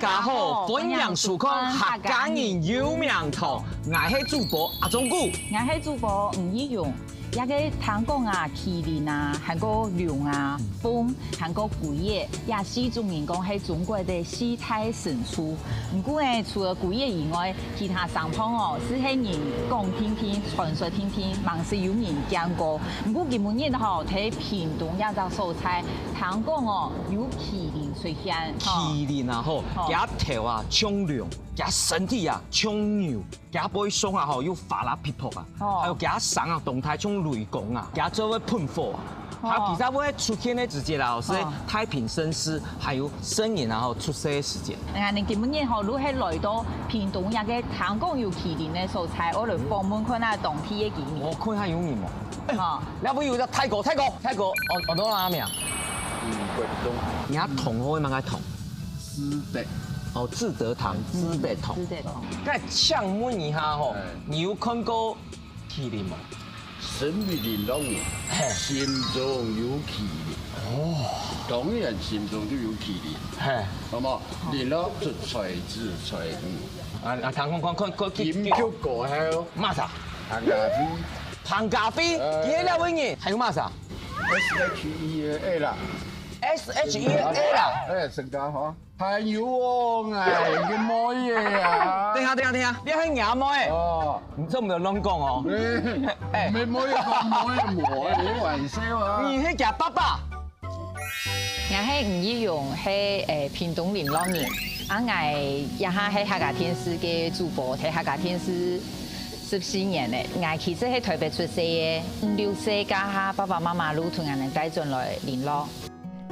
家好，分享曙光客家人有名堂，我是主播阿忠古，我是主播吴依勇。一個聽講啊，麒麟啊，還個龍啊、鳳，還個鬼爺，也是中人講係中國的四大神獸。不過呢，除了鬼爺以外，其他商鋪哦，是係人講聽聽、傳說聽聽，還是有人講過。不過基本日吼，喺屏東一個所在，聽講哦，有麒麟出現。麒麟啊吼，佢頭啊像龍，佢身體啊像牛，佢背上啊吼有發拉皮泡啊，還有佢身啊動態像雷公啊，佢做會噴火啊。他其實會出現的時間啦，是太平盛世，還有生年然後出世的時間。你基本日吼，如果係來到屏東一個聽講有麒麟的所在，我嚟訪問看下當地嘅居民。我看下有面喎。哦，你不有隻泰國，我到哪名？國東。你阿同我問下同。知德。哦，志德堂，知德堂。知德堂。咁請問一下吼，你有看過麒麟嗎？神秘麟龍心中有麒麟。哦，當然心中就有麒麟。係，好冇？麟龍出財自財五。啊，看，金曲過後，乜啥？彭家飛。幾兩位人？還有乜啥 ？SHEA 啦。SHEA 啦。成家伙。還有哦，嘅妹嘢啊！等下，你係啞妹？哦，你真唔要亂講哦。妹妹你玩笑啊！你係假爸爸。我係吳依勇，係屏東麟浪人。我一下係客家電視嘅主播，喺客家電視14年咧。我其實係台北出世嘅，5、6歲家下爸爸媽媽都同人哋帶進來麟浪。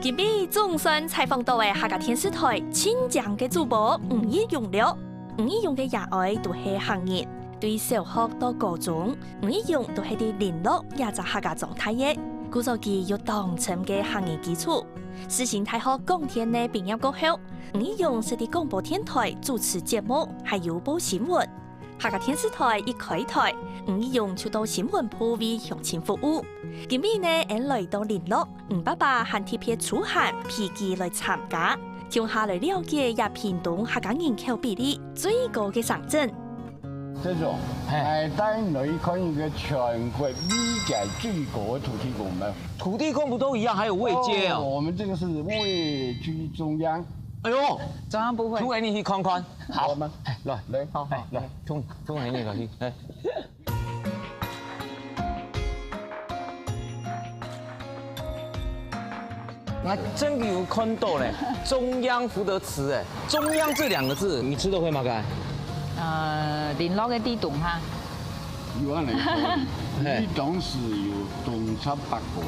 今日總算採訪到嘅客家電視台新疆嘅主播吳依勇了。吳依勇嘅熱愛都係行業，對小學到高中，吳依勇都係啲聯絡也就客家狀態嘅，故作佢有當前嘅行業基礎。實行大學廣電嘅畢業過後，吳依勇是啲廣播電台主持節目，還有報新聞。客家電視台一開台，吳依勇就到新聞部為鄉親服務。今日呢，俺來到麟樂，吳爸爸還特別出函批記來參加，將下來了解也屏東客家人口比例最高嘅省鎮。這種係帶你看一個全國比較最高的土地公沒有？土地公不都一樣，還有位階啊？我們這個是位居中央。哎呦，中央部會。同你去看看。好嗎？來，好，來，同你去。我真有看到嘞，中央福德祠哎，中央這兩個字，你知道會嗎？該？麟樂嘅地洞哈。有啊，你當時有東插八公，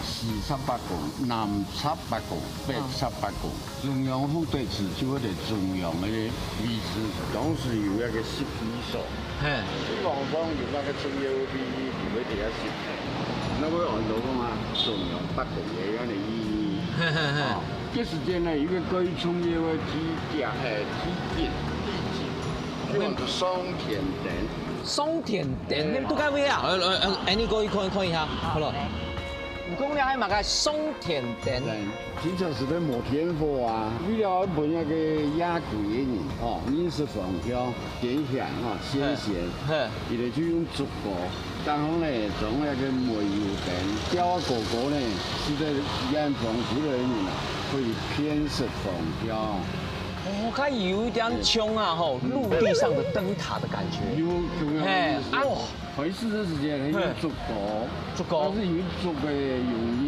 西插八公，南插八公，北插八公。中央福德祠就喺中央嘅位置，當時有一個10幾所。希望講有那個中央比如喺地下10，那個按照講啊，中央八公嘅樣嘅意義。這時間呢，有個可以創業嘅地點，叫做松田店。松田店，你都該會啊？你過去看一下，好了。唔講你係咪個松田店？經常是在摩天火啊，為了本那個亞貴嘅人哦，飲食房票點香啊，鮮鮮，伊哋就用竹果，然後呢，從那個煤油燈，叫我哥哥呢，是在演房子的人啊，可以偏食房票。我看有一點像啊，吼，陸地上的燈塔的感覺。有，回事的時間係用竹果，但是有竹嘅容易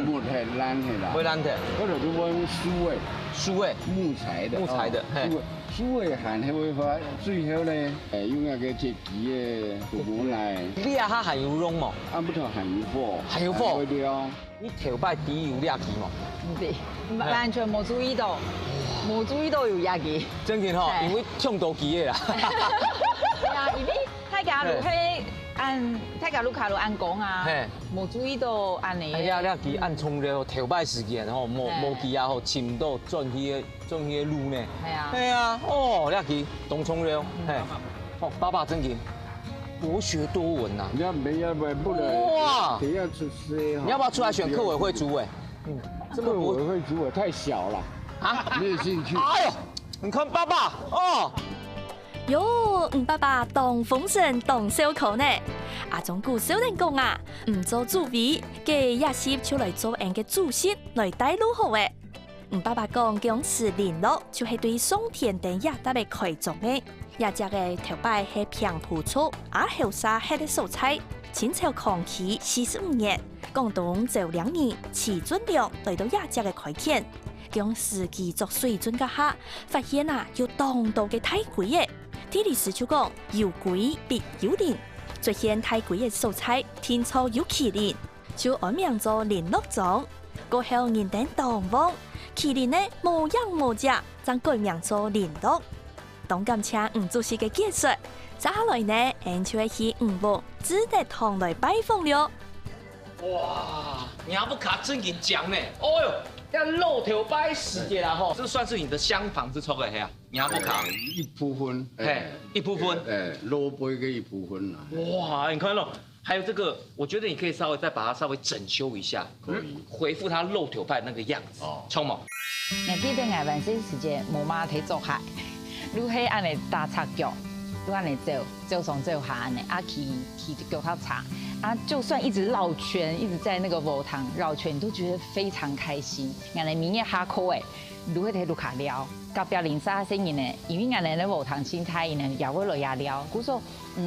木係爛嘅啦，會爛的。嗰度都揾樹嘅，木材的，樹嘅行係會發，最後咧用那個鐵機嘅部門嚟。你啊下還有用冇？不同還有貨。你頭擺底有壓機冇？唔知，完全冇注意到。冇注意到有壓機，真嘅嗬，因為搶到機嘅啦。係啊，因為大家都係大家都卡路按講啊，冇注意到按你。係啊，你機按衝了頭擺時間吼，冇機啊吼，潛到轉去嘅路呢。係啊。係啊，哦，你機動衝了，係。哦，爸爸真嘅，博學多聞呐。你要不能。哇！你要出師。你要不要出來選客委會主委？這個委會主委太小了。啊，沒有興趣。哎呦，你看爸爸哦。哟，爸爸当风神当小口呢。阿种古少年讲啊，唔做主委，嘅也是就来做人嘅主席来带路好诶。爸爸讲僵尸联络就是对上天等亚达嘅开宗嘅，亚只嘅头摆系平埔族，阿后沙系啲素菜。清朝康熙45年，广东就2年，齐尊良来到亚只嘅开垦，将司机作水准嘅下，发现啊有当道嘅太鬼嘅。地理师就讲有鬼必有灵，出现太鬼嘅素菜，天朝有麒麟，就按名做联络庄。过后人等当旺，麒麟呢无样无只，将改名做联络。当今请主席嘅结束，接下来呢，俺就会去部只得堂来拜访了。哇，娘不卡真紧讲呢，哦哟。要露头摆时节啦吼，这算是你的厢房之错的嘿啊，娘不卡一部分，嘿，一部分，落杯嘅一部分啦。哇，你看咯，还有这个，我觉得你可以稍微再把它稍微整修一下，可以恢复它露头派那个样子。哦，冲嘛！我记得我办事时间无妈睇做客，如迄安尼打擦脚，如安尼走上走下安尼，啊去脚他擦。啊，就算一直绕圈，一直在那个舞堂绕圈，你都觉得非常开心。俺哋明夜下课诶，如果睇卢卡聊，隔壁零沙声音呢，因为俺哋咧舞堂心态呢，也会落也聊。故说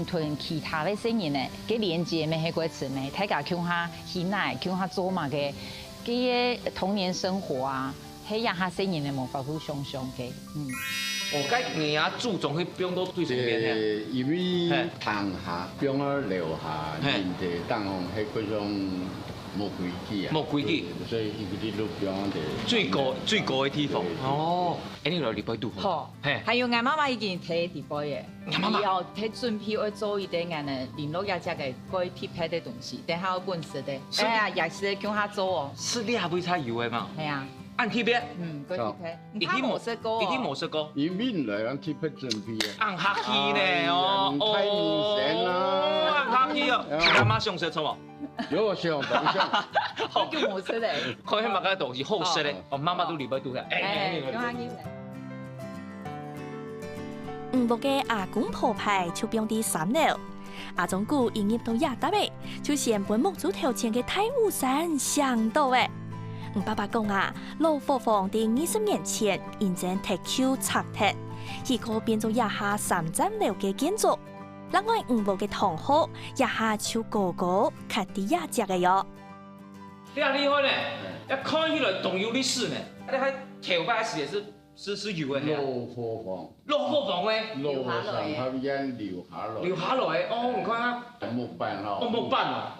同其他的声音呢，给连接咩迄个词咩，大家叫下喜奶，叫下做嘛嘅，嘅童年生活啊，迄样下声音呢，无法互相嘅，我该你啊注重去不用都对上边嘿。因为堂下中儿留下人哋当红迄嗰种无规矩啊，无规矩，所以伊嗰啲路边哋最高的地方。哦，哎，你来礼拜度好，还有俺妈妈已经睇地步嘅，俺妈妈要睇准备要做一啲俺嘅联络一只嘅该匹配的东西，等下我本事的，哎呀，也是叫他做哦。是你还不会猜油的嘛？系啊。按贴边，该匹配。你睇模式高，一定模式高。伊面来按贴配准备啊。按客气呢哦，太明显啦。按客气哦，干妈上色错冇？有上当上。好叫模式嘞。看起码个东西好色嘞，哦，妈妈都礼拜度嘅。哎，用下佢。部嘅阿公鋪牌就變啲3樓，阿種姑營業到亞達嘅，就先本木祖頭前嘅太武山上到嘅。爸爸講啊，老火房喺20年前認真踢球拆鐵，而個變做一下3層樓嘅建築。另外部嘅同學一下就個個卡啲亞隻嘅喲。非常厲害呢，一看起來仲有歷史呢。你睇頭擺時是有嘅。老火房。老火房咧。老火上後邊留下來。留下來哦，你看下。木板咯。哦，木板啊。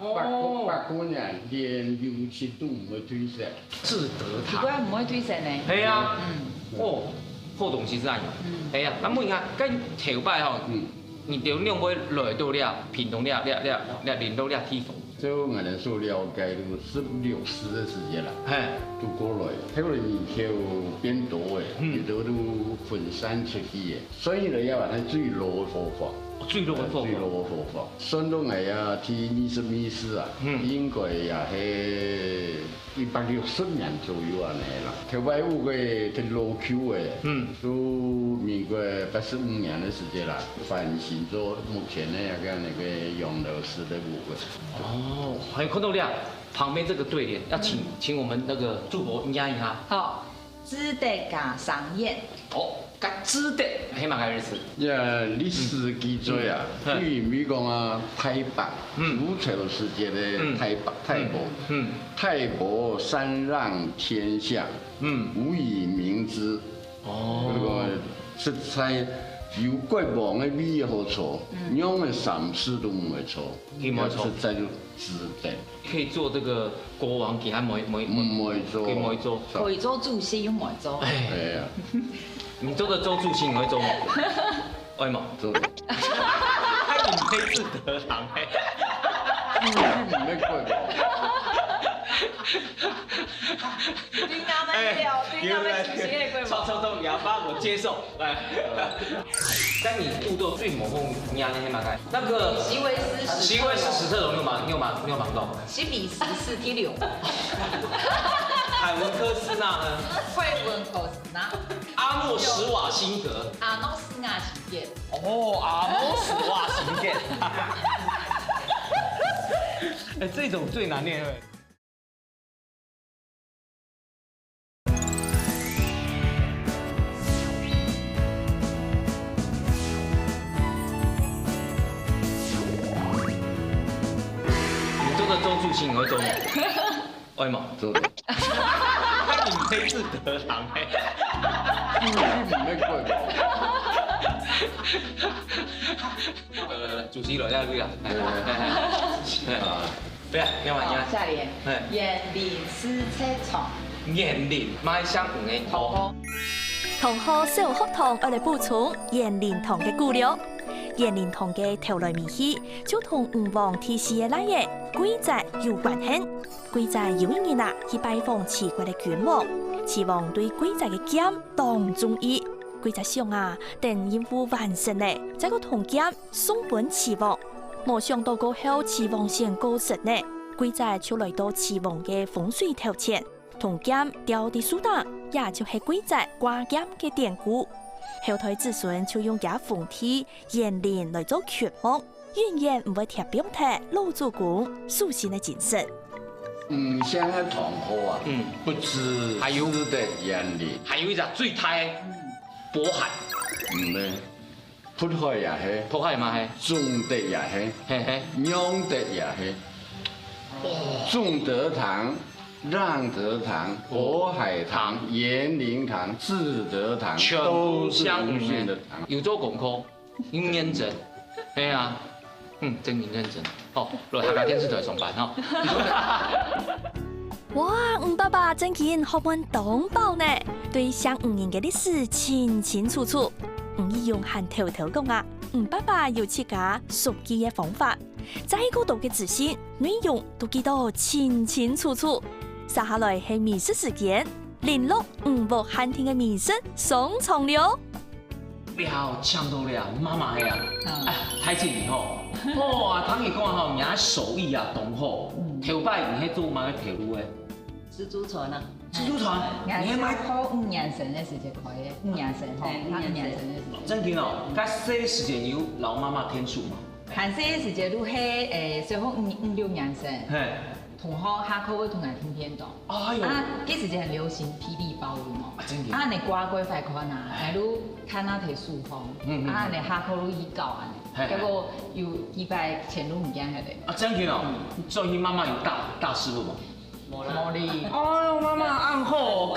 八姑娘連6、7都唔會推石。志德堂。如果唔會推石呢？係啊。哦，好東西真係。係啊，咁你看，跟頭擺吼，你就兩尾來到了，平東了，連到了地方。就我哋所了解都16、17的時間啦，都過來，睇落年頭變多嘅，亦都分散出去嘅，所以你要話係最老嘅火房。最老嘅火房，相當係啊，ที่20米時啊，應該也係160年左右啊，你啦。頭擺有個啲老橋嘅，都民國85年嘅時間啦，翻新咗目前呢一個那個洋樓式的屋嘅。哦，還有看到了，旁邊這個對聯，要請我們那個主播念一下。好，知得家商宴。哦。甲知的起碼係日子。歷史記載啊，譬如咪講啊，太白，楚朝時節嘅太伯禪讓天下，無以名之。哦，嗰個食材有國王嘅味好錯，樣嘅三事都唔會錯，實在就值得。可以做這個國王給他每做，可以做主席又唔會做。係啊。你做的周助興，你會做嗎？會嗎？做。他引飛志德堂誒。唔咩貴喎？點解咩料？點解咩主席嘅貴喎？抽，啞巴我接受。來，但你度過最猛風壓那些嘛？那個席維斯史特龍你有冇忙到？席比14.6。凯文科斯纳呢？惠文口斯纳，阿诺史瓦辛格。阿诺斯纳型店。哦，阿诺史瓦辛格。哎，这种最难念对。你做的周助兴，你会做吗？会吗？做的。你没字得郎哎。你没过过。主席落下去啊。对啊，另外下联，园林丝车床，园林买上五个头。同學小學堂我哋補充園林堂嘅資料。園林堂嘅頭來面戲就同吳王提示嘅那嘢貴族有關係。貴族有一年去拜訪齊國嘅君王，齊王對貴族嘅劍當中意。貴族想等任務完成咧，再個同劍送本齊王。冇想到過後，齊王先過身咧，貴族就來到齊王嘅風水頭前，同劍掉啲樹檔，也就係貴族掛劍嘅典故。後代子孫就用假鳳體、園林來做權目，永遠唔會貼標題老祖公祖先嘅精神。像個堂口啊，不止還有的園林，還有一隻最大嘅渤海。咧，渤海也係，渤海嘛係，中德也係，嘿嘿，雍德也係，仲德堂、讓德堂、渤海堂、園林堂、志德堂，都是無線的堂。有做功課，要認真，係啊，真認真。哦，來客家電視台上班哦。哇，吳爸爸真見學問當寶呢，對上5年嘅歷史清清楚楚。吳義勇還偷偷講吳爸爸有自家熟記嘅方法，在嗰度嘅自信內容都記得清清楚楚。接下來係美食時間，聯絡吳伯漢庭嘅美食上場了。了，搶到了，媽媽係啊，哎，太正了吼。哇，聽伊講吼，人手藝啊，動好，頭擺唔係做乜嘅頭路誒？自助船啊，自助船，你係買考5年生嘅時節開嘅，5年生吼，5年生嘅時節。真緊哦，甲細時間有老媽媽天數嘛？韓細嘅時節都係小學5、6年生，嘿，同學下課會同人聽片檔。哎呦，啊，嗰時節很流行霹靂包有冇？真嘅。啊，你掛過快看例如看那條樹風，啊，你下課都已教安尼，結果有幾擺前路唔驚係咧。啊，真緊哦，所以媽媽有大師傅嘛？冇哩。哎呦，媽媽按好，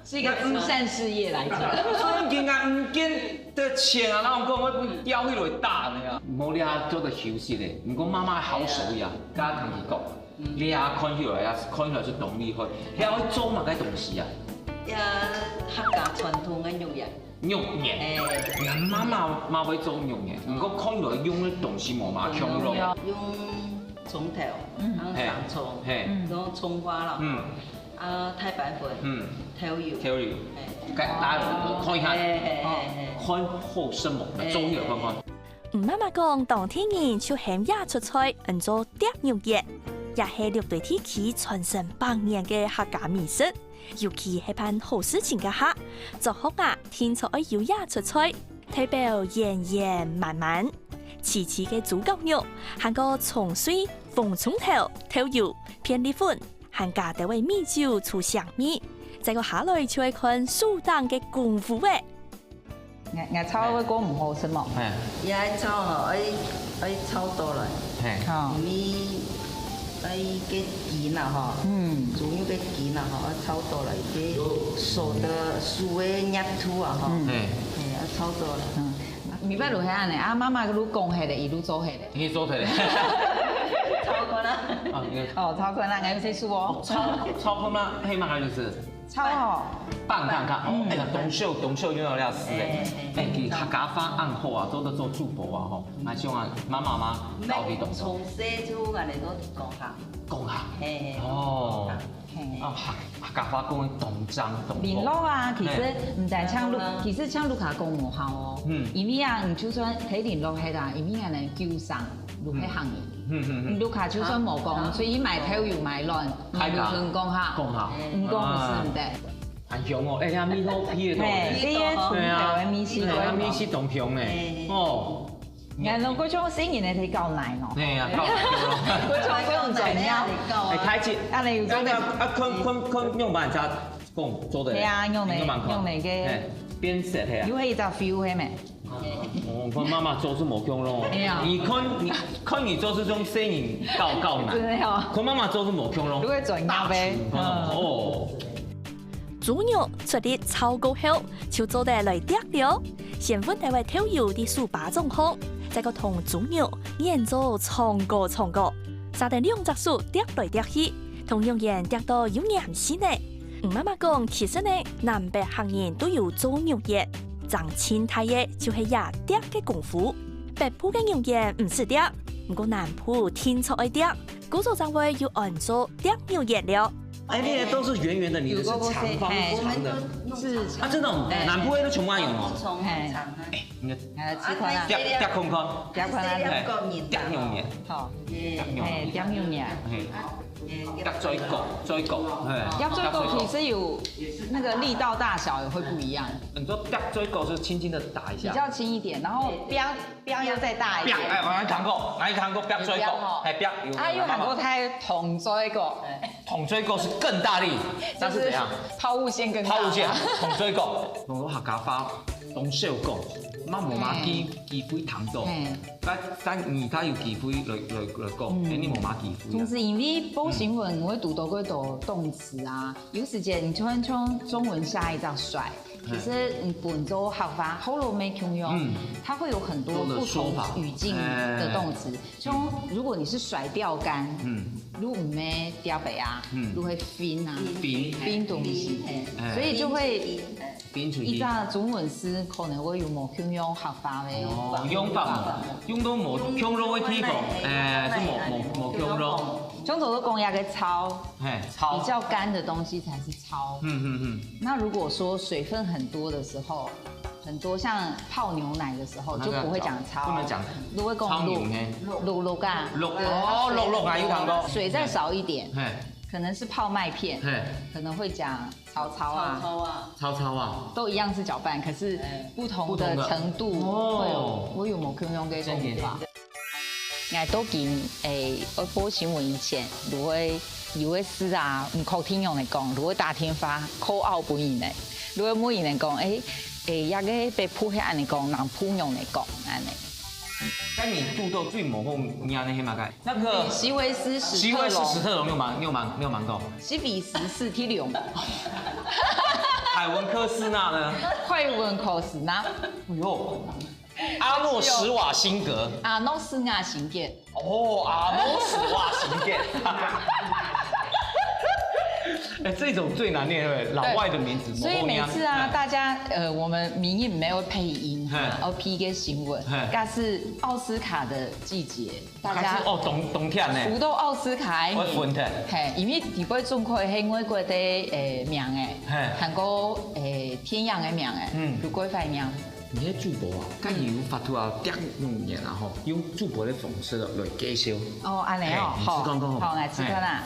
是一個善事業來着。所以今日唔見得錢啊，嗱，我講掉起來打你啊！冇你啊，做得休息咧，唔過媽媽好手藝啊，家同佢講，你啊看起來啊，看起來就懂厲害，你可以做乜嘅東西啊？呀，客家傳統嘅肉嘢。肉嘢，人媽會做肉嘢，唔過看起來用嘅東西冇嘛強咯。用蔥頭，上蔥，然後蔥花啦，太白粉，調油，大家看一下，看好什麼？做嘢看看。吳媽媽講，當天人就喊也出菜，做碟肉嘢，也係六對天氣傳承百年嘅客家美食。尤其係辦好事情嘅客，做學天才要也出菜，代表圓圓滿滿。次次嘅豬腳肉，含個蔥水、鳳蔥頭、頭油、片栗粉，含加啲位米酒醋香味。再個下來就係看蘇當嘅功夫誒。我炒嘅歌唔好食麼？也係炒嗬，愛炒多來，因為愛嘅筋啊嗬，豬肉嘅筋啊嗬，愛炒多來啲熟的熟嘅黏土啊嗬，係要炒多來。咪不如係安尼，啊媽媽愈講係咧，伊愈做係咧。你做嚟。超過啦。哦，超過啦，我有識數哦。超過啦，黑馬就是。超哦。棒看看，哦，哎呀，董秀用了要死哎。其实客家话按好啊，都做主播啊吼，那像啊妈妈到底懂？从小就安尼都讲下。讲下。嘿。哦。啊，客家话讲的动章动。联络啊，其实唔但像其实像卢卡讲无效哦。因为啊，你就算喺联络喺啦，因为人救上卢喺行业。卢卡就算冇讲，所以买头又买卵，买就算讲下。讲下。唔讲唔是唔得。很香哦，呀米好皮的。这些纯条的米线。对啊，米线同香呢。哦。眼侬嗰種新年你睇夠奶咯，係啊，夠咯。嗰種不用整呀，係開始。啊，你要做咩？佢用板茶講做的。係啊，用嚟嘅。邊食係啊？有係就 feel 係咩？哦，佢媽媽做是冇香咯。係啊。你做是種新年夠奶。真係哦。佢媽媽做是冇香咯。如果做鴨呗。哦。豬肉出力炒過後，就做得來掉了。先分大為調油的數8種項，再個同豬肉研做長過，撒得2隻數掉來掉去，同用鹽掉到有鹽絲呢。媽媽講，其實呢，南北行人都有做牛肉，長青太嘅就係也掉嘅功夫。北部嘅牛肉唔是掉，不過南部天錯愛掉，嗰種就會要按做掉牛肉了。哎，那些都是圓圓的，你的是長方長的，是啊，這種南部的都全部有哦。哎，你吃看啦，掉空空，掉看啦，掉牛面，好，掉牛面，掉追狗，掉追狗其實有那個力道大小也會不一樣。你說掉追狗是輕輕的打一下，比較輕一點，然後標要再大一點。哎，我來看過掉追狗，哎，掉。啊，有很多台桶追狗，桶追狗是更大力，那是怎樣？拋物線更大。拋物線，桶追狗，我客家話當小講，媽無馬機會糖度，但而家要機會來講，你無馬機會。就是因為報新聞我會讀到幾多動詞啊，有時間你突然從中文下一張甩。其實本州客家後來沒通用，它會有很多不同語境的動詞。像如果你是甩釣竿，如唔咩釣北啊，如會fin啊，fin東西，所以就會依家中文詩可能會有冇通用客家嘅用法，用到冇通用嘅地方，是冇通用。中州的公鴨嘅糙，比較乾的東西才是糙。那如果說水分很多的時候，很多像泡牛奶的時候就不會講糙，不能講。都會講滷啊，滷啊，有聽過。水再少一點，可能是泡麥片，可能會講糙啊，都一樣是攪拌，可是不同的程度會有冇通用嘅講法。我都見我播新聞以前，如果有位師啊唔靠天用嚟講，如果打電話 call out 本人嚟，如果冇人嚟講，一個被鋪喺安嚟講，南鋪用嚟講安嚟。但你肚兜最模糊你那些嘛該那個席維斯史特龍你有蠻過？席維斯史特龍。海文科斯納呢？海文科斯納。哎呦。阿諾史瓦辛格，阿諾斯瓦辛格，哦，阿諾史瓦辛格，哎，這種最難念，對不對？老外的名字，所以每次啊，大家我們民音沒有配音，要批個新聞，但是奧斯卡的季節，大家哦冬天呢，福到奧斯卡的名，嘿，因為第八中國係外國的名誒，韓國天陽的名誒，如果塊名。你喺主播啊，梗係要發出啊啲用嘢啊，嗬，用主播嘅方式嚟介紹。哦，安尼哦，好，好，我知道啦。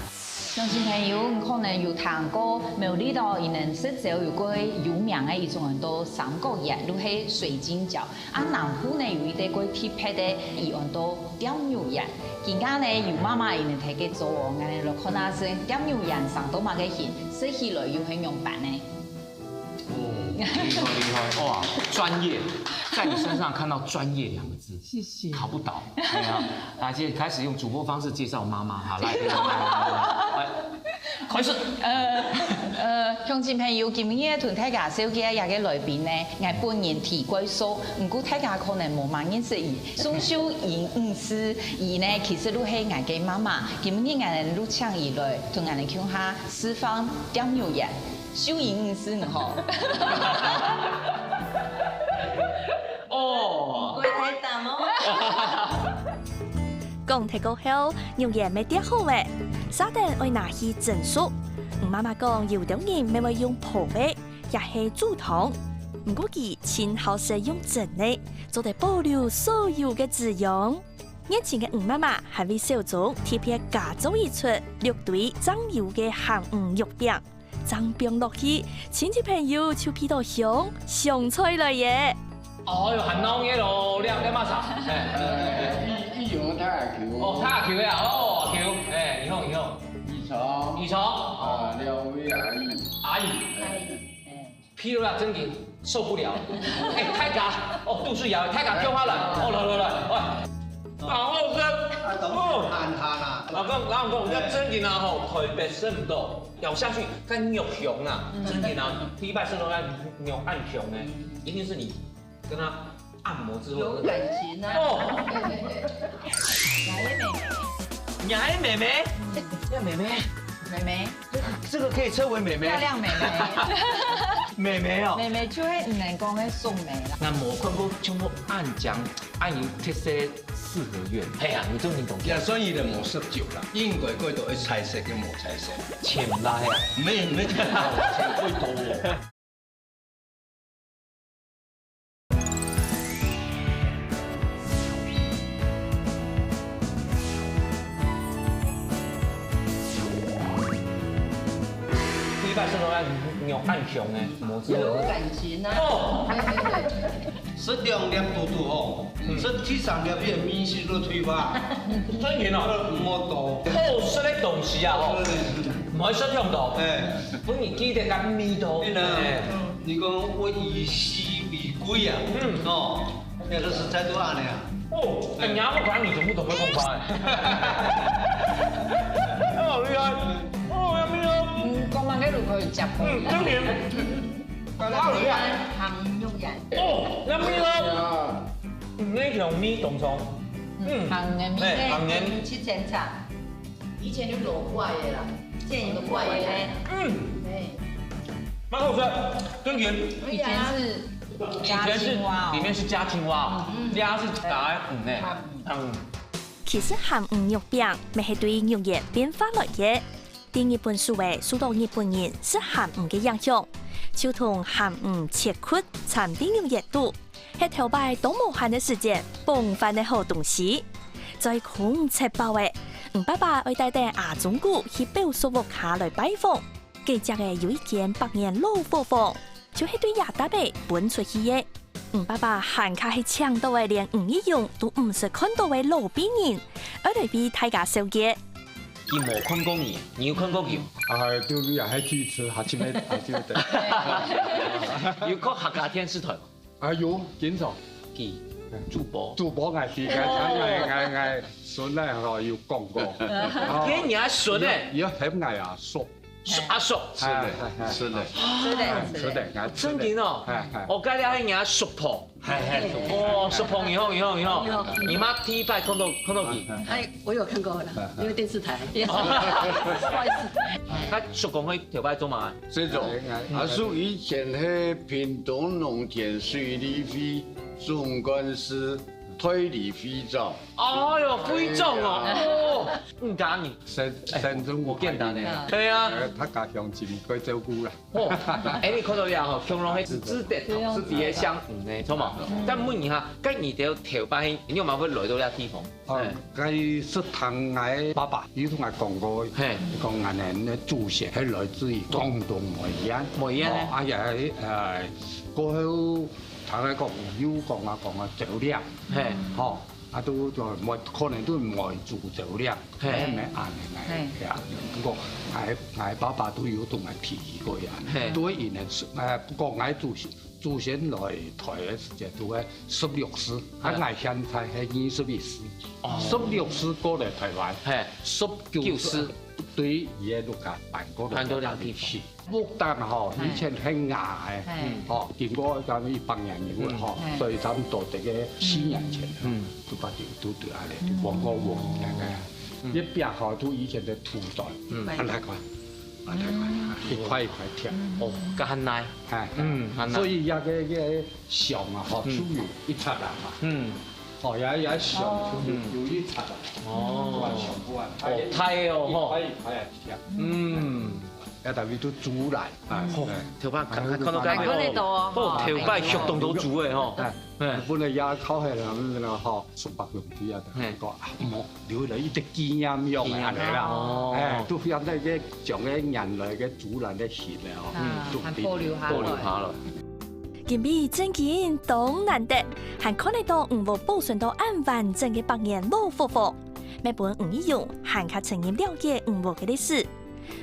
鄉親朋友可能有聽過，苗栗島伊能實際有個有名嘅一種叫三角葉，都係水晶餃。啊，南部呢有一啲個特別嘅，伊用到點牛葉。而家呢有媽媽伊能睇嘅做我哋落看下先，點牛葉上到嘛嘅莆，食起來又很用版呢。厲害哇！專業，在你身上看到專業兩個字，謝謝，考不倒。對啊，大家開始用主播方式介紹媽媽，好來，開始。鄉親朋友，今日同大家紹介一個來賓呢，我本人提過數，唔過大家可能冇乜認識伊，宋秀英醫師，伊呢其實都係我嘅媽媽，今日我哋都請伊來同我哋講下釋放點牛葉。秀英醫師呢？嗬。讲提过后，牛爷没跌好诶，沙丁爱拿去蒸熟。妈妈讲有啲人咪会用泡的，也系煮汤。唔过佢前后是用蒸的，做得保留所有嘅滋养。眼前嘅妈妈还为小众特别加做一出6堆酱油嘅咸鱼肉饼，酱饼落去，亲戚朋友就批到香上菜来耶。哦哟，咸濃嘢咯，你乜啥？一有他也求。哦，他也求呀，哦，求，以後。二床。啊，兩位阿姨。疲勞啦，真嘅受不了。太假，杜水瑤，太假叫我來，來，喂，好食。閒啊。老公，你真嘅啊台北食唔到，咬下去跟肉香啊，真嘅啊，第一擺食到那肉暗香呢，一定是你。跟他按摩之后有感情啊！哦，哪一妹妹？呀妹妹，妹妹，这个可以称为妹妹。漂亮妹妹。妹妹哦。妹妹就係唔能講嘅送妹啦。那魔坤哥全部按獎，按有特色四合院。係啊，你終於懂。也所以就冇濕酒啦，應該嗰度係菜色嘅冇菜色。前拉啊，咩前開刀。第一擺食到那肉暗香呢，魔之有感情啊！哦，食2粒多多哦，食第3粒呢個面絲都退化，真嘅哦，冇多。好食嘅東西啊，唔可以失用到。咁你記得咁味道。你講我以稀為貴啊，那個食材都安尼啊。哦，人家不管你全部都會講法。好厲害！哦，有味哦。講埋喺度佢夾。真嘅。好厲害！鹹肉人。哦，有味哦。呢條米凍餸。鹹嘅面。鹹嘅。去檢查，以前就老怪嘅啦，現在有個怪嘅咧。蠻好吃，真嘅。以前是加青蛙裡面是加青蛙，鴨是打其實鹹魚肉餅咪係對牛業變化來嘅。第二本書誒受到日本人食鹹魚嘅影響，就同鹹魚切塊參啲牛業度，係頭擺都無限嘅時間崩飯嘅好東西。在空吃飽誒，爸爸會帶啲阿中姑去表叔屋下來拜訪。記者嘅有一件百年老貨房，就係對亞達貝搬出去嘅。爸爸行卡係搶到嘅，連吳一勇都唔是看到嘅老兵人，而嚟俾大家收嘅。佢冇看過你，你有看過佢？都也係支持下前面下前面。有個客家電視台。有經常。佢主播係時間嗌孫咧要講過。佢你阿孫咧？要睇嗌阿叔。阿叔，是的，真嘅哦。我介紹係阿叔婆，哦，叔婆以後，你媽第一擺看到佢。哎，我有看過啦，因為電視台。不好意思。佢叔公去條擺做嘛？這種，阿叔以前喺屏東農田水利費總幹事。推理肥皂，哎呦，肥皂哦，唔假你，山中我見到呢，對啊，他家鄉真該照顧啦。哦，你看到呀，強龍係指定是啲嘢相唔呢，錯嘛？但問一下，咁你哋條擺，你有冇會來到呢個地方？佢是同我爸爸，佢同我講過，講我哋嘅祖先係來自於廣東梅縣，梅縣咧，過去。頭先講要講酒量，都就冇可能都唔會做酒量，係咪啱嘅？不過我爸爸都有同我提過呀，都係不過我祖先來台嘅時間都係16師，我現在係21師，16師過嚟台灣，19師對嘢都夾辦過兩地區。木旦以前係牙嘅，見過咁一幫人嘅所以差唔多嘅4年前，都把都對下嚟，黃哥黃嘅，一邊都以前嘅土袋，很大塊，一塊一塊貼，咁耐，所以一個上手有一冊啦，哦，也上有一擦啊。哦，上款。哦，太哦吼。可以食。嗯。也特別都煮嚟，好，頭擺看到喺嗰呢度啊，哦，頭擺熟凍到煮嘅嗬，本嚟也烤係啦，咁樣嗬，熟白用啲啊，個冇料嚟一啲經驗用嚟啦，誒，都有得嘅將嘅人類嘅煮嚟嘅血咧，係保留下來。今比真見當難得，還看得到無保存到按完整嘅百年老夫婦，每本吳一勇還較曾經了解吳某嘅歷史。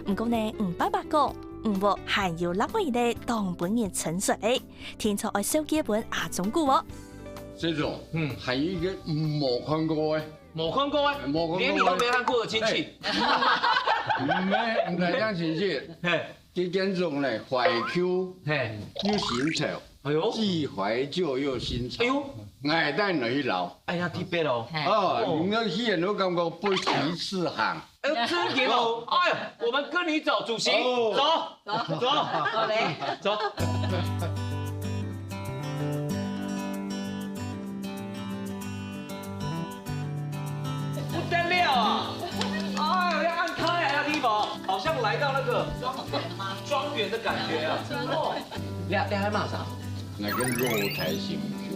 唔過呢，吳爸爸講，吳某還有另外呢當本人沉水，天才愛收幾本阿中古喎。這種係一個冇看過嘅，冇看過嘅，連你都沒看過嘅親戚。唔係講親戚，這幾種咧懷舊又新潮，哎呦，既懷舊又新潮。哎呦，愛戴女老。哎呀，特別哦。哦，你們去人都感覺不齊四行。哎呦，真嘅哦！哎呀，我們跟你走，主席，走，走。不得了啊！哎，要按開啊，地方，好像來到那個莊園的感覺啊！你喺罵啥？那個露台型球。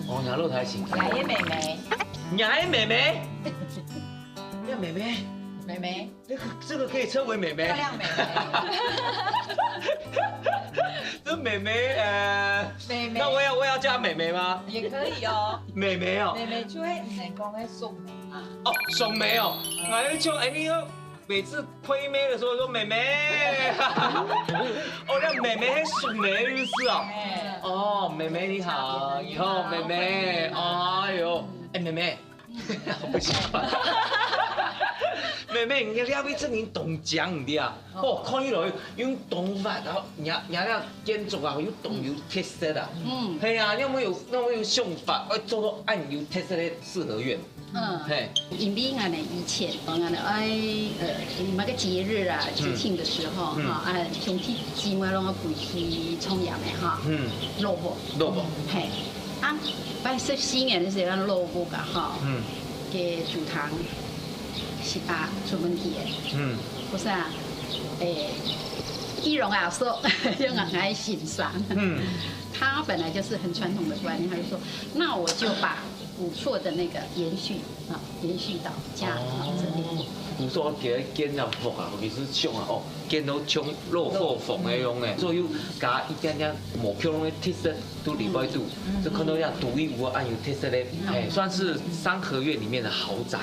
哦，你露台型球。奶奶妹妹，奶妹妹，要妹妹。妹妹，这个可以称为妹妹。漂亮妹妹。这妹妹，妹妹。那我要叫妹妹吗？也可以哦。妹妹哦。妹妹就會唔能講嘅送妹啊。哦，送妹哦。哎，就你要每次推妹的时候说妹妹。哦，那妹妹是送妹的意思哦。哦，妹妹你好，以後妹妹，哎呦，哎妹妹，好不習慣。妹妹，你了解證明動講唔啲啊？哦，看起來用動法，然後然了建築啊，有動有特色啊。嗯，係啊，有冇有想法？我做到按有特色的四合院。嗯，嘿，因為我哋以前講某個節日啊、節慶的時候，哈，兄弟姊妹攏會去重陽嘅哈，蘿蔔，嘿，拜十4年的時候，蘿蔔噶哈，嘅主堂。18出問題嘅，不是啊，易容阿叔用我來欣賞，他本來就是很傳統的觀念，他就說，那我就把古厝的那個延續到家這裡。古厝其實建了房啊，其實像啊，建到像落貨房那樣嘅，所以加一點點無漂亮的特色都裡邊度，就看到要獨一無二、按有特色的，算是三合院裡面的豪宅。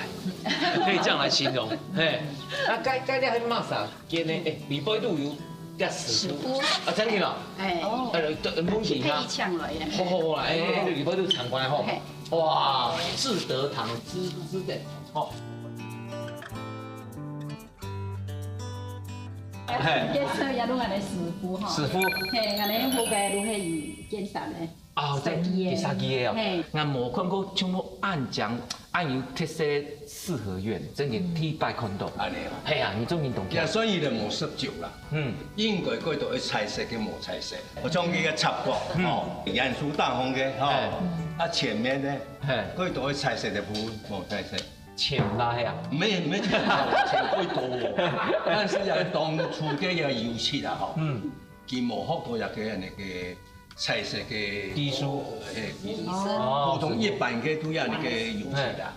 可以這樣來形容，嘿，那該啲係乜啥建呢？裡邊都有啲石夫，啊真嘅啦，門前啊，好啦，裡邊都參觀吼，哇，志德堂之的，吼。建設也攏安尼師傅吼，師傅，嘿，安尼好嘅都係以建設嘅。哦，即係設計嘅哦。我冇看過像我按有特色四合院，真係第一擺看到。安尼哦。係啊，你終於懂。其實所以就冇濕照啦。應該嗰度嘅菜色嘅冇菜色。我將佢嘅插角，嚴肅大方嘅，啊前面咧，嗰度嘅菜色就冇菜色。前拉啊？沒前幾多，但是又當初嘅有油漆啊，佢冇學到入嘅人哋嘅菜色嘅技術，普通一般嘅都有那個油漆啦。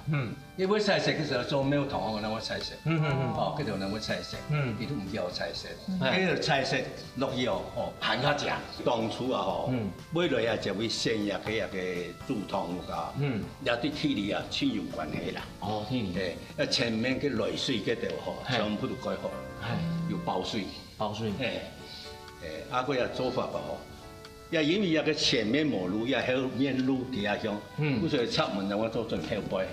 因為菜色嘅時候做沒有同學那個菜色，哦，嗰度那個菜色，佢都唔叫菜色，嗰個菜色落去哦，行下食。當初啊，買來啊就會先入去入嘅煮湯噶，有啲體力啊親有關係啦。哦，體力。誒，前面嘅淚水嗰度嗬，全部都改好，要包水。包水。啊個又做法吧嗬。也因為個前面冇路，也後面路地下向，所以出門就我做盡後背。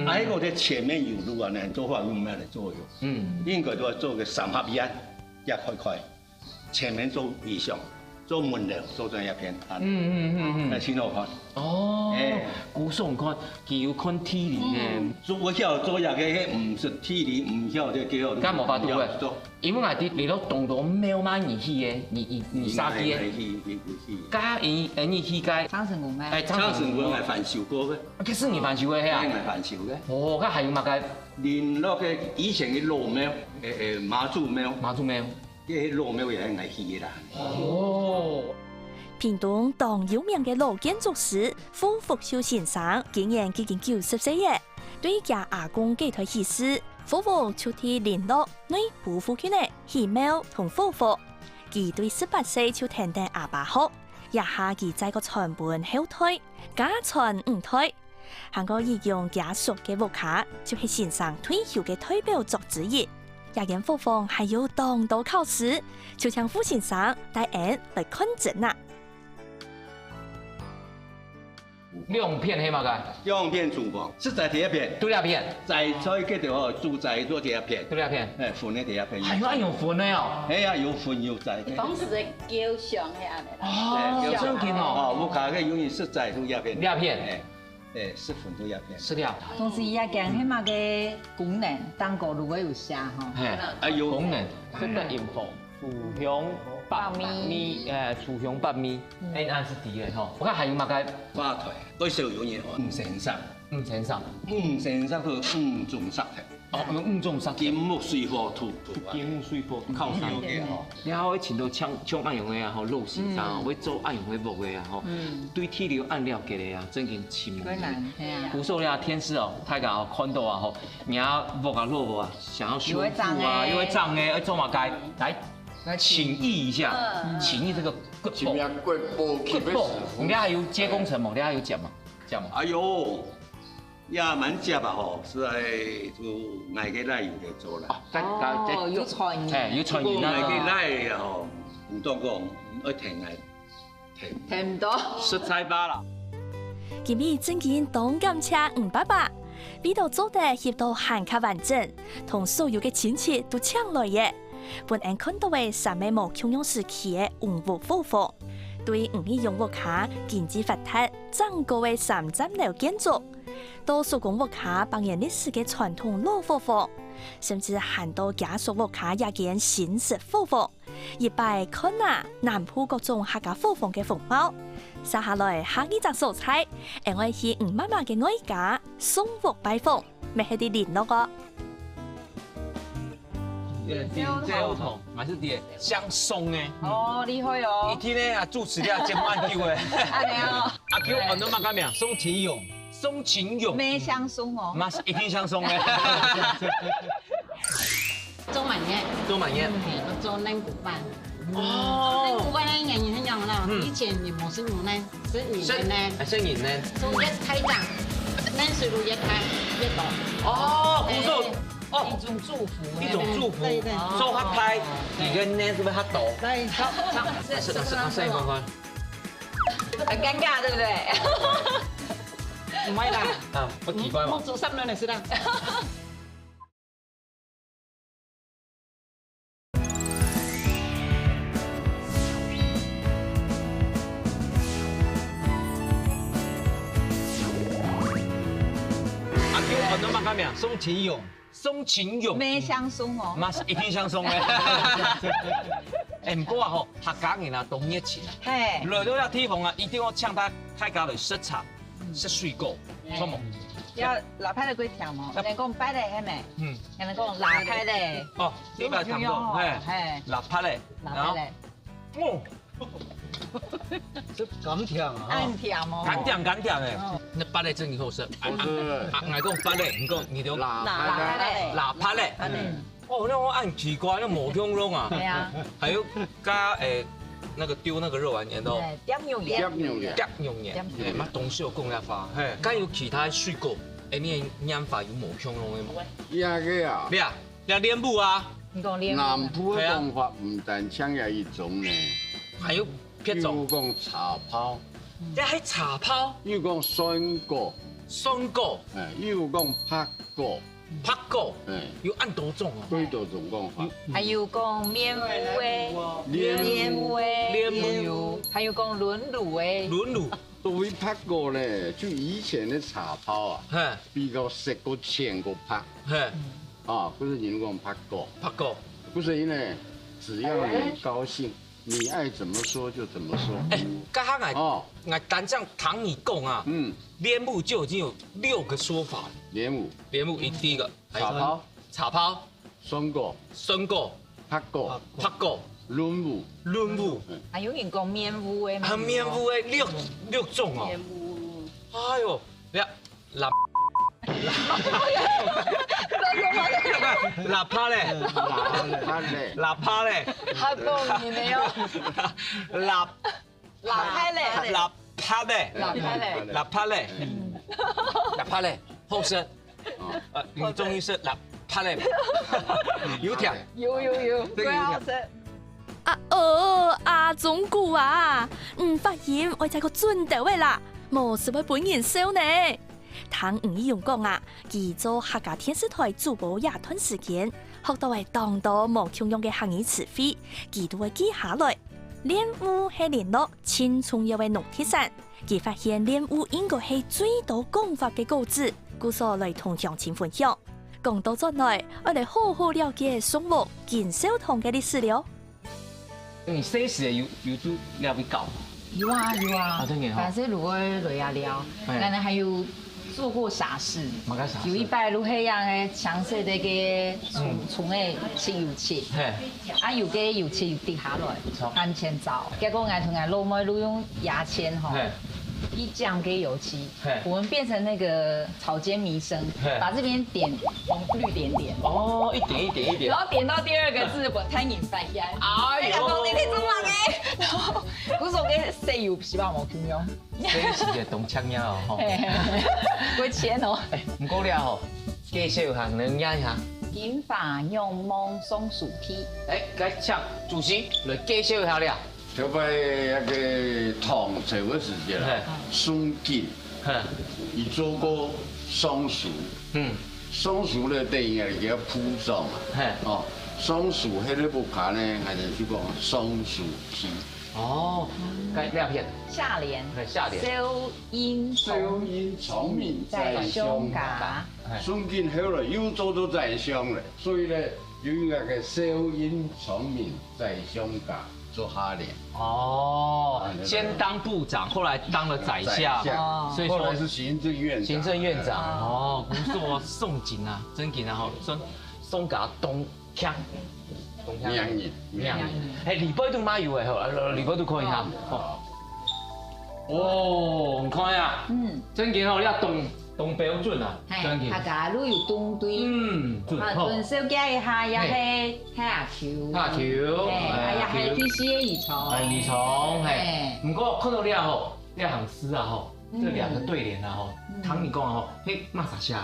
啊，嗰個前面有路啊，呢做法用咩嚟做用？應該都係做個三合一開開，前面做以上，做焖料做成一片，来先落看。哦，古宋看，具有看体力嘅。做我晓做嘢嘅，迄唔是體力，唔曉就幾好。咁無法度嘅，因為我哋嚟到動到喵媽而起嘅，而殺嘅。加而起嘅。張成功咩？張成功係販售過嘅。佢是你販售嘅係啊？係販售嘅。哦，咁係有乜嘅？連落嘅以前嘅老喵，馬祖喵。馬祖喵。啲老喵又係危險嘅啦。哦。屏東當有名嘅老建築師傅福秀先生，今年已經90歲嘅，對家阿公幾台喜事，傅福就替聯絡內部附近嘅喜廟同夫婦，佢對18歲就聽得阿爸學，一下佢在個傳本後退，家傳唔退，行過應用家屬嘅屋卡，就是先生退休嘅代表作之一。也見夫婦還有當到考試，就請傅先生帶人來看診啦。兩片係嘛嘅？兩片廚房，實在第一片，對兩片，在所以嗰條住宅做第一片，對兩片，分嘅第一片。係啊，用分嘅哦。係啊，有分有在。當時嘅叫上係安尼啦。哦，相見哦。哦，屋卡嘅永遠實在都一片。兩片。是分都一片。是了。同時也講起碼嘅功能，當個如果有寫吼。有功能，識得用火。廚香白米，廚香白米，啱是啲嘅嗬。我睇係乜嘅花台，嗰時候有嘢5成3， 5成3， 5成3佢5種色嘅。哦，用5種色。金木水火土。金木水火靠山嘅嗬。你可以前度搶愛用嘅啊，嗬，肉絲啊，會做愛用嘅木嘅啊，嗬。對體力按料嘅啊，真係前無。古時候咧，天師哦，太監哦，看到啊，嗬，人家木啊肉無啊，想要修復啊，因為髒嘅，要做乜嘅？來請益一下，請益這個骨部，你還有接工程嗎？你還有講嗎？講嗎？哎呦，也蠻夾啊吼，是係就捱個奶油嚟做啦。哦，有傳言，有傳言啦。捱個奶啊吼，唔當講要停係聽唔到。食菜巴啦。今日正經當感謝吳爸爸，俾到做得協到hand卡完整，同所有嘅親戚都搶來嘅。本人看到嘅三位無共用時期嘅吳屋夫婦，對吳義用屋卡經濟發達、長高嘅3層樓建築，到蘇公屋卡百年歷史嘅傳統老夫婦，甚至行到家屬屋卡也見新式夫婦，一擺看啊南埔各種客家夫婦嘅風貌。接下來下一集素材，我係吳媽媽嘅愛家送屋拜訪，咪係啲聯絡個。膠桶，還是啲香鬆嘅。哦，厲害哦！伊天咧啊，主持了真萬久嘅。安尼哦。阿叫我都乜個名？宋晴勇，宋晴勇。咩香鬆哦？嘛是一定香鬆嘅。做滿月。做滿月。我做嫩骨飯。哦。嫩骨飯咧，人很講啦，以前你冇是牛嫩，是人嫩。是人嫩。就越開張，嫩水路越開越多。哦，古時候。一種祝福，一種祝福，做較開，而個呢是不是較大？對，差。聲講講。很尷尬，對不對？唔係啦。啊，不奇怪嘛。做3年嚟是啦。阿叫我都乜個名？宋晴勇。宋晴勇，咩香鬆哦？嘛是一定香鬆嘅。唔過啊吼，客家人啊都熱情啊。係。來到了地方啊，一定要請他大家來食茶、食水果，錯冇？要拿派的粿條嘛？人講擺嚟係咪？人講拿派的。哦，呢個係糖果，係拿派的，拿派的。哦。甘甜啊！甘甜哦。甘甜甘甜嘅，那擺嚟真好食。我講擺嚟，唔講你都拿派的。哦，那我按奇怪，那冇香濃啊。係啊。還有加那個丟那個肉丸，然後點牛鹽，乜東西有講一法，加有其他水果，你釀法有冇香濃嘅嘛？也個啊。咩啊？你蓮霧啊？你講蓮霧。南部嘅講法唔但搶有一種呢，還有別種。有講茶泡，即係茶泡。有講酸果，酸果。有講拍果。拍果，有按多种啊？几多种讲法？还有讲面糊的，面糊的，还有讲轮卤的，轮卤。作为拍果咧，就以前的茶泡啊，比较适个浅个拍，啊，不是人讲拍果，拍果，不是因为只要你高兴，你爱怎么说就怎么说。哎，刚刚我单这样唐你讲啊，莲雾就已经有6个说法了。莲雾，第一个茶泡，酸果，拍果，轮雾，还有人讲面糊的，面糊的六种哦。面糊，哎呦，你看喇叭嘞，喇叭嘞，好多年没有，喇叭嘞，后生，你终于是喇叭嘞，油条，有，最好吃。阿總姑啊，發現我這個準到嘅啦，冇什麼本人燒呢。聽吳依容講啊，佢做客家電視台主播也段時間，學到係當多冇共用嘅客語詞彙，佢都會記下來。蓮霧係聯絡青春有嘅農鐵山，佢發現蓮霧應該係最多講法嘅稿子，故所來同鄉親分享。講到咗來，我哋好好了解松木建小堂嘅歷史了。你細時有做了會搞？有啊，真嘅但是如果累啊聊，但係還有做過傻事，有一擺如迄樣嘅詳細的個從嘅切油切，有個油切又跌下來，按前走，結果我同佢老妹都用牙籤吼。一醬給油漆，我們變成那個草間彌生，把這邊點紅綠點點，一點，然後點到第2個字我餐飲飯香，哎呀，講你哋做乜嘅？然後嗰時候嘅細油是吧？冇共用，這是個動槍呀吼，會錢哦。唔過了吼，介紹下能演一下。金髮用夢松樹梯，該請主席來介紹一下了。就by那個唐朝嘅時節啦，宋建，伊做過松樹，松樹咧對應係叫鋪裝啊，松樹喺呢部卡咧，係就叫講松樹梯。該兩片。下聯，收音聰明在鄉下，宋建後來又做到在鄉咧，所以咧有那個收音聰明在鄉下。做下聯先當部長，後來當了宰相，所以說是行政院長。不錯，宋景啊，真景啊，宋家東鄉，名人。李寶都買油誒，李寶都可以下。你看呀，真景哦，你東標準啊，真景。客家都有東堆，準小姐一下也係下橋，也係天師嘅兒蟲，唔過看到你啊你行詩啊這2個對聯啊唐你講啊迄嘛啥寫？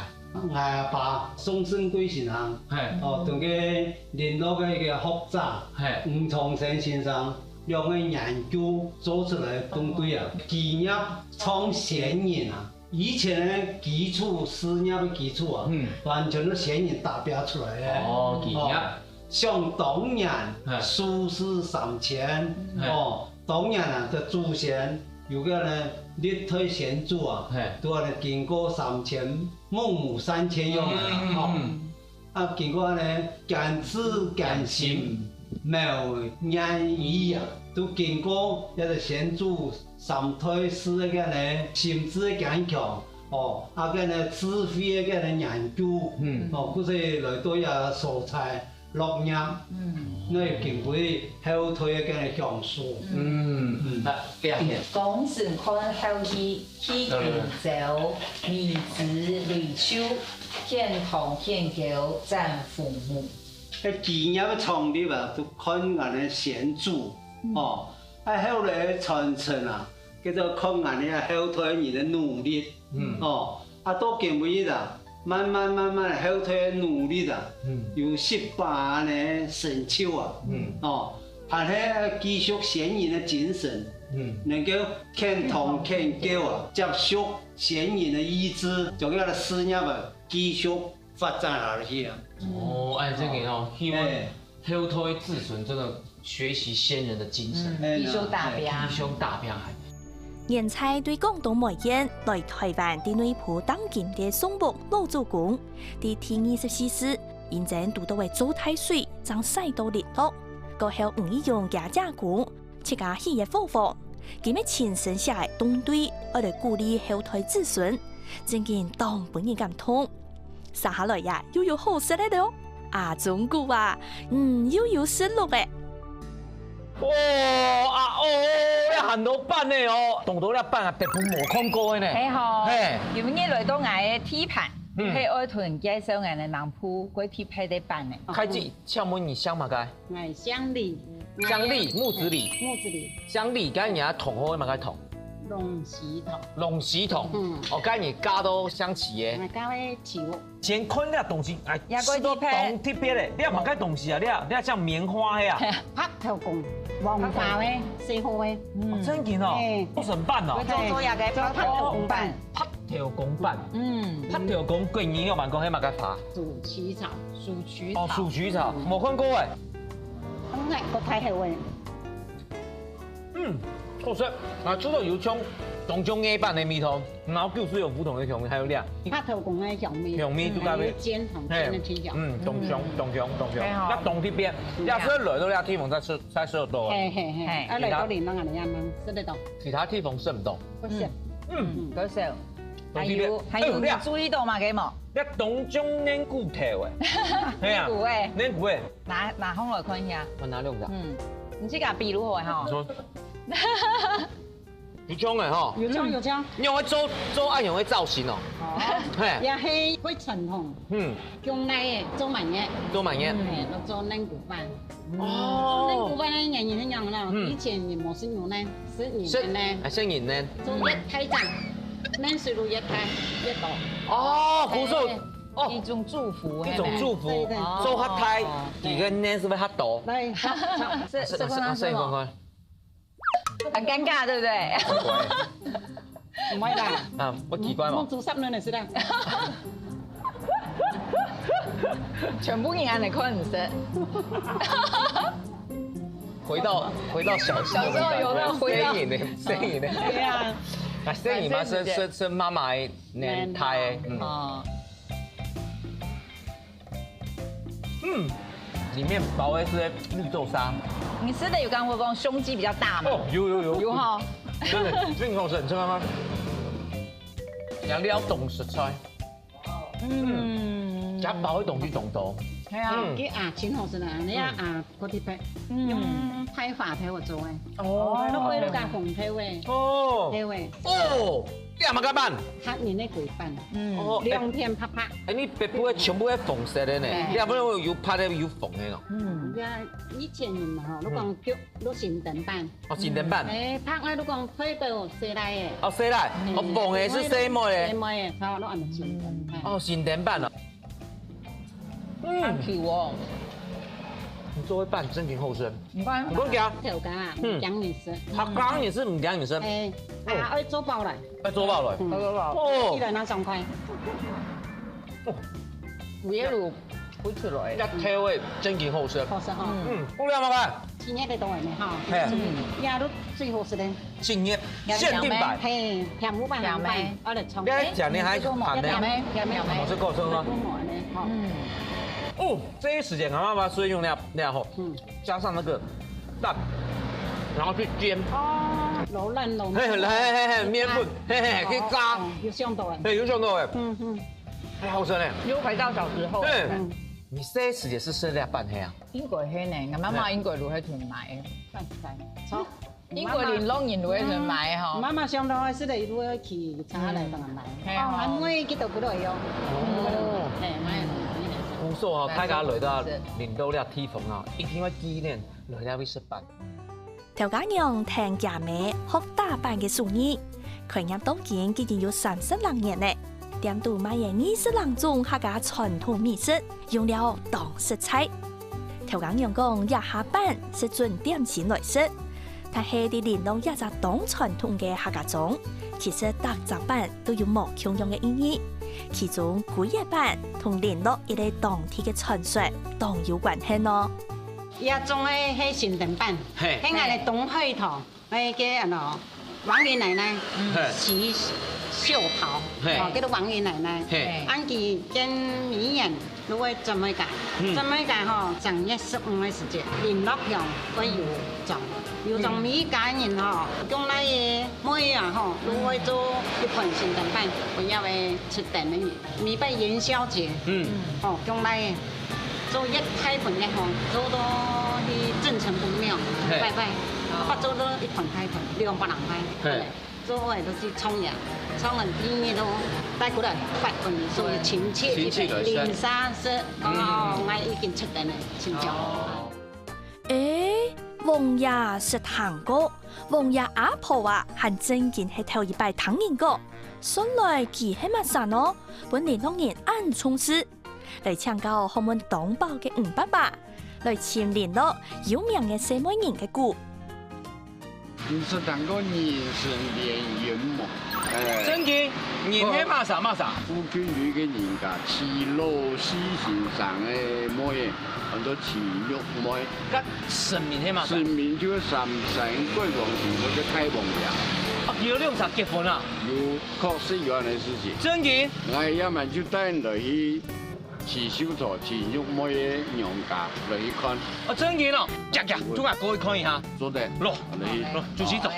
把宋生貴先生，同佢聯絡嘅一個學者吳崇成先生，用個研究做出來東堆啊，紀念創先人啊。以前的基礎事業的基礎啊，完全都先人達標出來嘅。紀念。像當年蘇軾3遷，當年啊嘅祖先有個呢列推先祖啊，都係經過3000孟母3遷用經過呢艱字艱辛冇言語啊，都經過一個先祖。3推4個呢，心智嘅堅強，個呢智慧嘅呢研究，嗰啲來到也素材落入，你經過後推嘅呢享受。講成看後期去泉州、米子、雷秋、獻堂、獻狗、讚父母。紀念嘅創立啊，都看人嘅先祖，後來傳承啊。叫做看人哋後退你的努力，到今日啊，慢慢後退努力啊，有18年成就啊，但係繼續先人的精神，能夠獻堂獻狗啊，接續先人的意志，仲有個事業啊，繼續发展下去啊。哦，哎，这个哦，希望后代子孙真的学习先人的精神，弟兄大兵，弟兄大兵。年菜对广东梅县来台湾的内埔当今的宋木老祖公，第24世因正拄到为做太水，将晒到热落，过后唔宜用家家鼓，切家喜嘅方法，佢咪亲身写嘅东对，我嚟鼓励后代子孙，正見當本人咁痛，撒下來呀，又有好食嚟咯，阿中姑啊，又有食落嘅。哦啊哦，你很多版的哦，懂到了版啊，特別冇看過的呢。係吼，嘿有咩來到嗌嘅鐵盤，係愛屯介紹嗌嘅南鋪嗰鐵盤的版嘅。開始敲門你香嘛該？哎，香梨，香梨、木子梨、木子梨，香梨，該你啊桶好嘛該桶？龍豉頭，龍豉桶，哦該你加到香氣嘅。加啲潮。先看你東西，哎，也個鐵盤，當特別的，你也唔該東西啊，你像棉花的啊。拍頭公，黃花嘅，四號嘅。真嘅哦，多神版哦。做做也嘅拍頭公版，拍條公版，拍條公貴年有萬講起嘛該發。薯曲草，薯曲草。哦，薯曲草，冇看過誒。咁係個太好嘅。好食，啊，除了有種當種野版的味道，然後就是有不同的香味，還有倆。拍頭公嘅香味，香味都加味。煎同煎的青椒。當香，一當啲邊，一食來到倆地方才食得到。係，一嚟到年當人哋啱啱食得到。其他地方食唔到。不食。嗰時候，還有你注意到嘛？嘅冇？一當種黏骨頭誒，係啊，黏骨誒。拿空來看一下。我拿兩個。你這個比如何哈？有種嘅嗬，有種，用去做按用去造型哦。係。也係會傳統。用嚟嘅做乜嘢？做乜嘢？做嫩骨飯。哦。嫩骨飯咧，人人一樣啦。以前冇食牛奶，食鹽咧。係食鹽咧。做一體站，嫩水路一體一道。哦，古數。哦，一種祝福，一種祝福，做較太，而個呢是不是較多？對，是看，很尷尬，對不對？唔係啦。啊，不奇怪嘛。做濕嫩嚟食啦。全部人嚟看唔識。回到小時候有那回到攝影的。對啊。啊，攝影嘛是媽媽年代的。裡面包的是綠豆沙。你吃的有剛我講胸肌比較大嘛？哦，有哈。真的，這個好吃，你吃看看。要懂食材。加包的東西仲多。係啊，佢牙錢好食啦，你啊牙嗰啲皮用批發皮我做嘅。哦。都可以加紅皮嘅。哦。皮嘅。哦。你阿媽個版？黑年的鬼版。兩片拍拍。哎，你別部全部係縫色的呢？你阿媽有拍的有縫的咯。以前人嘛，你講叫都閃電版。哦，閃電版。拍咧你講配到西來嘅。哦，西來。哦，縫的是西梅的。西梅嘅，好，你按閃電。哦，閃電版啊。Q 哦。你做一半真挺厚身。唔關。唔講嘅。條架啊，唔講你食。他剛也是唔講你食。愛做包來。愛做包來。哦。一人拿2塊。五葉路會出來。一條嘅真挺厚身。好食哈。好靚嘛佢。今日嘅都係咩哈？也都最好食嘅。今日限定版。係甜版甜版，我嚟沖。你講你還鹹呢？我是夠稱嗎？哦，這一時間我媽媽是用那後，加上那個蛋，然後去煎。哦，柔嫩柔嫩。嘿，麵粉，嘿，去炸。有香到誒。對，有香到誒。太好食咧。又回到小時候。對。你這一時間是食兩半黑啊？英國黑呢，我媽媽英國路喺屯買嘅。英國連龍人路喺屯買嗬。媽媽上到係識嚟都去查嚟同人買。哦，還每幾度嗰度有。哦。係買。古數哦，大家來到連到呢地方啊，一定要紀念來到去食飯。條家娘聽家妹學打扮嘅手藝，佢入當見已經有30年呢。店度賣嘅20種客家傳統美食，用了當食材。條家娘講，也下班是準點錢來食，但係啲連到一隻當傳統嘅客家粽，其實特集版都有冇共用嘅意義。其中古夜版同联络一个当地嘅传说当有关系咯。也种诶，迄神灯板，迄个的东海头，迄个王爷奶奶洗袖袍，叫做王爷奶奶。按佢跟米人如果怎么改，正月15嘅时节，联络用会有种。有种米家人将来嘅妹如果做一盆神灯板，不要会出灯嘅米拜元宵节，将来做一开盆嘅做到去郑成公庙拜拜，做到一盆开盆，200人拜。做我都是冲人边嘅都带过来拜盆，所以亲戚连三色，我已经出灯嘅亲戚。王爷是糖果，王爷阿婆啊，还真件系头一摆唐人歌，说来佢系乜神哦，本年当年暗冲事，来抢救我们同胞嘅吴伯伯，来签联络有名嘅社会人嘅故。你是当个人生联姻嘛？真嘅，人係乜啥乜啥？夫君女嘅人家，娶老西先生嘅妹，很多娶玉妹。咁神明係乜？神明就三神貴王祠嗰個太王爺。啊，有兩場結婚啊？有，確實有樣嘅事情。真嘅？我要咪就帶人來去娶小徒、娶玉妹嘅娘家來去看。啊，真嘅咯？日，中下過去看一下。做得。落，主持走。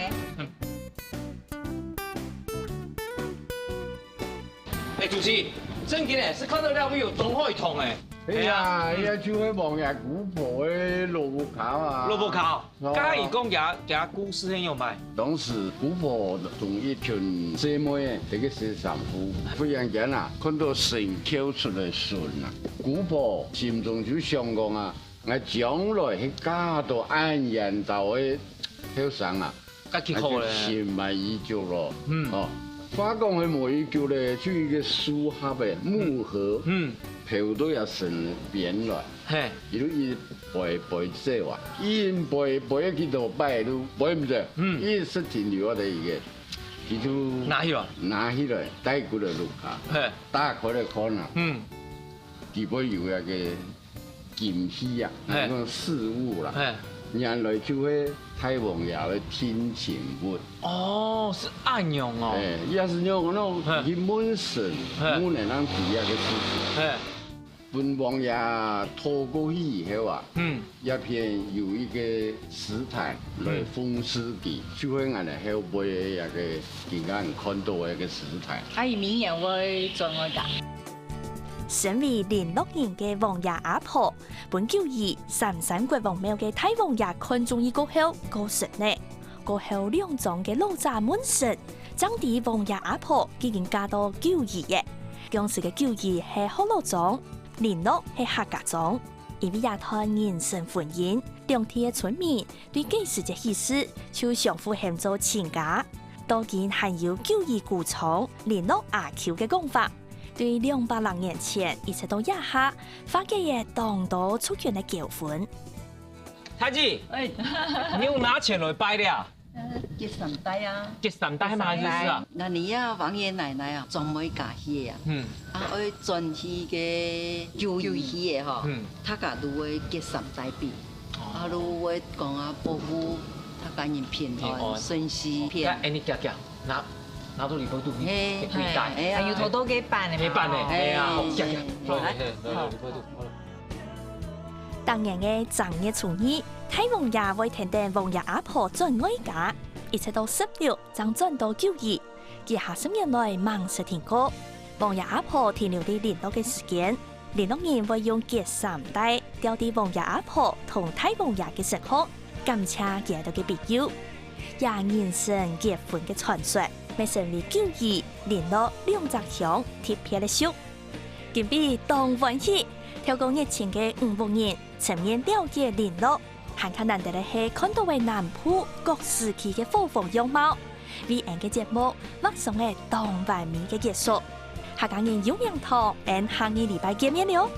主持，真嘅咧是看到了會有東海堂誒。哎呀，就喺王爺古婆嘅蘿蔔烤啊！蘿蔔烤，嘉義講嘅故事很有賣。當時古婆同一群姐妹喺個洗衫褲，忽然間啊，看到神跳出來順啊！古婆心中就想講啊，我將來喺嫁到安陽道嘅後生啊，我就心滿意足咯。哦。花講佢每一叫咧，就一個書盒嘅木盒，頭都有成扁來，伊都一背這話，一背一幾多擺都背唔着，一實停留我哋嘅，佢就拿起來帶過來樓下，打開嚟看啊，佢背有一個金器啊，那種飾物啦。原來就係太王爺嘅天前物。哦，是暗用哦。也是用那種去門神，門人當底下嘅事情。本王爺拖過去以後啊，一片有一個石台來封屍記，就係我哋後背嘅一個點解人看到嘅一個石台。係名人會做我㗎。身為聯絡人嘅王爺阿婆，本叫以三山國王廟嘅太王爺看中伊過後，過神呢。過後兩莊嘅老宅滿神，爭啲王爺阿婆已經嫁到九二嘅。當時嘅九二係河洛莊，聯絡係客家莊，因為也談人生婚姻，兩地嘅村民對幾時嘅意思，就相互協助親家。當然還有九二古廠聯絡阿喬嘅講法。對200年前，一直到一下，發嘅嘢當到出現嘅結婚。太子，你用拿錢來拜的啊？結三代啊。結三代係乜意思啊？那你啊，王爺奶奶啊，專門嫁戲啊。我專戲嘅舊戲嘅嗬，他家都會結三代比，都會講啊保護他家人平安順遂平。你夾拿到你嗰度，你帶，係要好多幾辦嘅。幾辦嘅，係啊，好夾當年嘅正月初二，太王爺為聽到王爺阿婆轉外家，一直到16才轉到9二，以下10年內忙實停過。王爺阿婆停留啲聯絡嘅時間，聯絡人會用結三代調啲王爺阿婆同太王爺嘅生活，感謝佢哋嘅必要，也人生結婚嘅傳說。咪成為9二聯絡2隻鄉貼片嘅書，今比當歡喜，透過疫情嘅5年，全面了解聯絡，還較難得嘅係看到嘅南埔各時期嘅風風樣貌，為人嘅節目畫上嘅當完美嘅結束。下個月有陽堂，下個禮拜見面了。